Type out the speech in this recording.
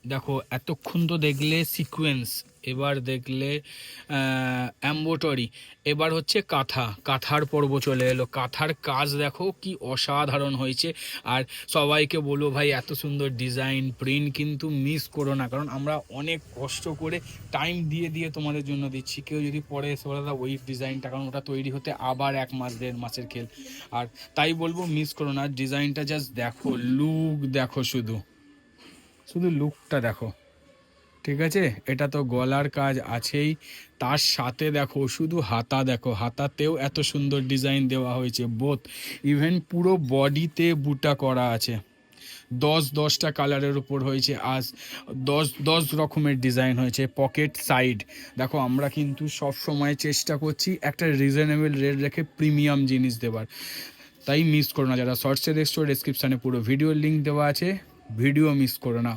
দেখো এতক্ষণ তো দেখলে সিকোয়েন্স, এবার দেখলে অ্যাম্বোটারি, এবার হচ্ছে কাঁথা, কাঁথার পর্ব চলে এলো। কাঁথার কাজ দেখো কি অসাধারণ হয়েছে। আর সবাইকে বলবো ভাই এত সুন্দর ডিজাইন প্রিন্ট কিন্তু মিস করো না, কারণ আমরা অনেক কষ্ট করে টাইম দিয়ে দিয়ে তোমাদের জন্য দিচ্ছি। কেউ যদি পরে এসে বলে দাদা ওই ডিজাইনটা, কারণ ওটা তৈরি হতে আবার 1 মাস 1.5 মাসের খেল। আর তাই বলবো মিস করো না, ডিজাইনটা জাস্ট দেখো, লুক দেখো, শুধু শুধু লুকটা দেখো। ঠিক আছে, এটা তো গলার কাজ আছেই, তার সাথে দেখো শুধু হাতা দেখো, হাতাতেও এত সুন্দর ডিজাইন দেওয়া হয়েছে, বোথ ইভেন পুরো বডিতে বুটা করা আছে। 10-10টা কালারের উপর হয়েছে, আজ 10 রকমের ডিজাইন হয়েছে। পকেট সাইড দেখো, আমরা কিন্তু সব সময় চেষ্টা করছি একটা রিজনেবল রেট রেখে প্রিমিয়াম জিনিস দেওয়ার, তাই মিস করো না। যারা শর্টসে দেখছো, ডেসক্রিপশানে পুরো ভিডিওর লিঙ্ক দেওয়া আছে, ভিডিও মিস করো না।